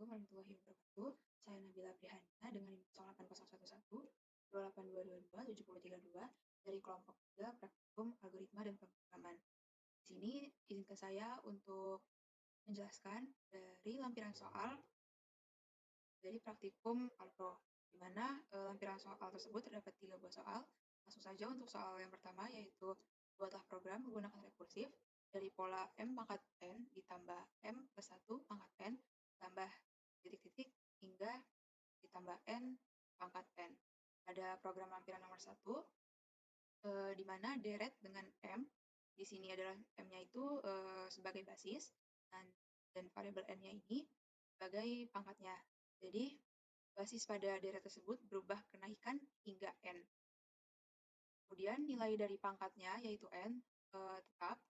Assalamualaikum warahmatullahi wabarakatuh. Saya Nabila Prihana dengan NIM 080111 28222 7032 dari kelompok 3 Praktikum Algoritma dan Pemrograman. Di sini izinkan saya untuk menjelaskan dari lampiran soal dari praktikum Alpro, di mana lampiran soal tersebut terdapat 3 buah soal. Langsung saja untuk soal yang pertama, yaitu buatlah program menggunakan rekursif dari pola M pangkat N ditambah M plus 1 pangkat N tambah titik-titik hingga ditambah N pangkat N. Pada program lampiran nomor 1, di mana deret dengan M, di sini adalah M-nya itu sebagai basis, dan variabel N-nya ini sebagai pangkatnya. Jadi, basis pada deret tersebut berubah kenaikan hingga N. Kemudian nilai dari pangkatnya, yaitu N, tetap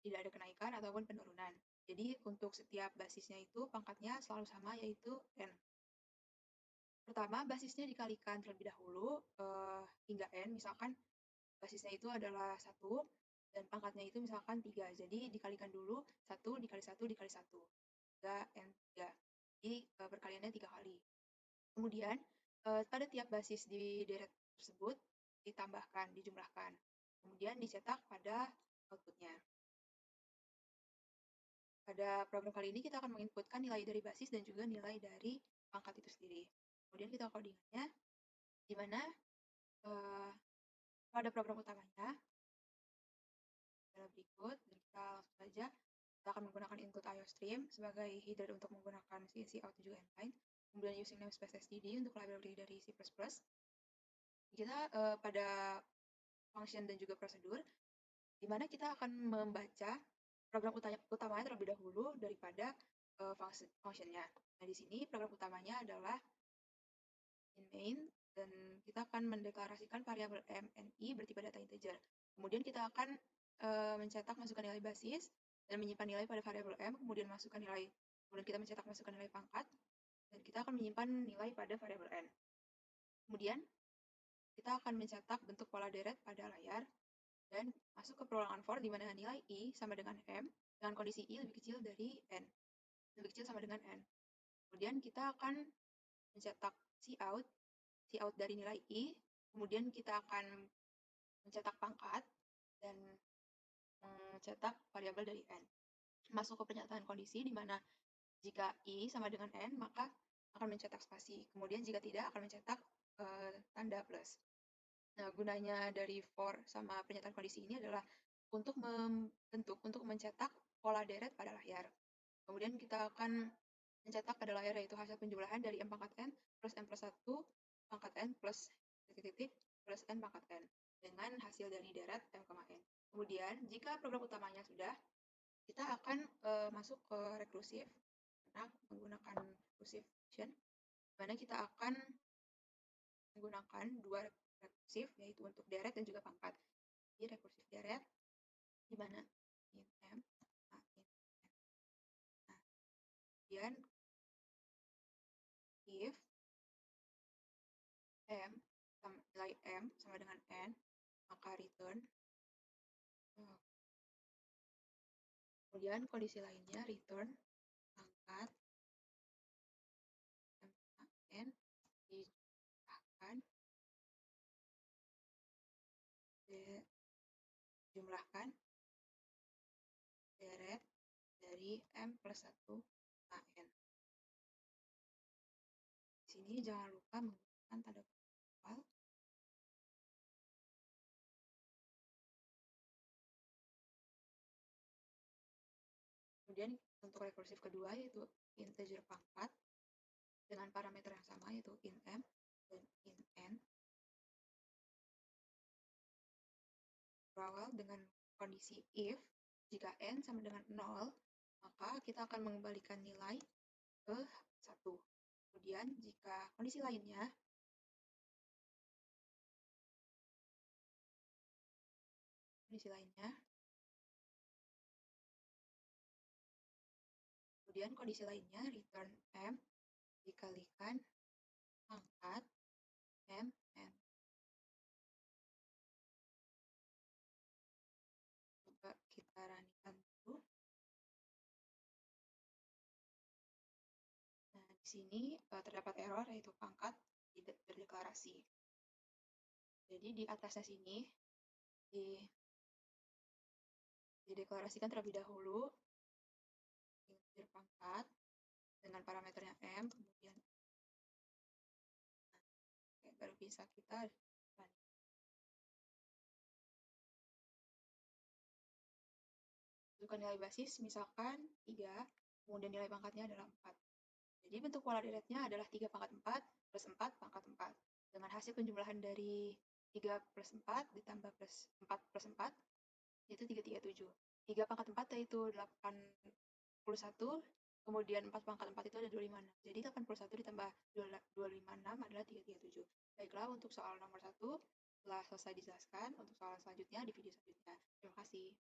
tidak ada kenaikan ataupun penurunan. Jadi untuk setiap basisnya itu pangkatnya selalu sama, yaitu N. Pertama, basisnya dikalikan terlebih dahulu hingga N, misalkan basisnya itu adalah 1 dan pangkatnya itu misalkan 3. Jadi dikalikan dulu 1 dikali 1 dikali 1 hingga N3. Jadi perkaliannya 3 kali. Kemudian pada tiap basis di deret tersebut ditambahkan, dijumlahkan. Kemudian dicetak pada outputnya. Pada program kali ini kita akan menginputkan nilai dari basis dan juga nilai dari pangkat itu sendiri. Kemudian kita codingannya, di mana pada program utamanya adalah berikut, dan kita langsung saja. Kita akan menggunakan input IOStream sebagai header untuk menggunakan CNC out juga inline. Kemudian using namespace std untuk library dari C++. Kita pada function dan juga prosedur, di mana kita akan membaca program utamanya terlebih dahulu daripada functionnya. Nah, di sini program utamanya adalah in main, dan kita akan mendeklarasikan variabel m, n, i bertipe data integer. Kemudian kita akan mencetak masukkan nilai basis dan menyimpan nilai pada variabel m, kemudian kita mencetak masukkan nilai pangkat, dan kita akan menyimpan nilai pada variabel n. Kemudian kita akan mencetak bentuk pola deret pada layar dan masuk ke perulangan for, di mana nilai i sama dengan m dengan kondisi i lebih kecil dari n, lebih kecil sama dengan n. Kemudian kita akan mencetak cout dari nilai i, kemudian kita akan mencetak pangkat dan mencetak variabel dari n. Masuk ke pernyataan kondisi, di mana jika i sama dengan n, maka akan mencetak spasi. Kemudian jika tidak, akan mencetak tanda plus. Nah, gunanya dari for sama pernyataan kondisi ini adalah untuk mencetak pola deret pada layar. Kemudian kita akan mencetak pada layar yaitu hasil penjumlahan dari m pangkat n plus m plus 1 pangkat n plus titik-titik plus n pangkat n dengan hasil dari deret m, n. Kemudian jika program utamanya sudah, kita akan masuk ke rekursif karena menggunakan recursive function, di mana kita akan menggunakan 2 rekursif, yaitu untuk deret dan juga pangkat. Jadi rekursif deret, di mana int m, int n. Nah, kemudian if nilai m sama dengan n, maka return. Kemudian kondisi lainnya return pangkat m sama n dijumlahkan deret dari m plus 1 n. Di sini jangan lupa menggunakan tanda kutip. Kemudian untuk rekursif kedua, yaitu integer pangkat dengan parameter yang sama, yaitu int m dan int n. Berawal dengan kondisi if jika n sama dengan 0, maka kita akan mengembalikan nilai ke 1. Kemudian jika kondisi lainnya, return m dikalikan pangkat m, n. Coba kita runkan dulu. Di sini terdapat error yaitu pangkat tidak berdeklarasi. Jadi di atasnya sini dideklarasikan terlebih dahulu integer pangkat dengan parameternya M, kemudian baru bisa kita tentukan nilai basis, misalkan 3, kemudian nilai pangkatnya adalah 4. Jadi bentuk pola deretnya adalah 3 pangkat 4 plus 4 pangkat 4. Dengan hasil penjumlahan dari 3 plus 4 ditambah plus 4 plus 4, yaitu 337. 3 pangkat 4 yaitu 81, kemudian 4 pangkat 4 itu ada 256. Jadi 81 ditambah 256 adalah 337. Baiklah, untuk soal nomor 1 telah selesai dijelaskan. Untuk soal selanjutnya di video selanjutnya. Terima kasih.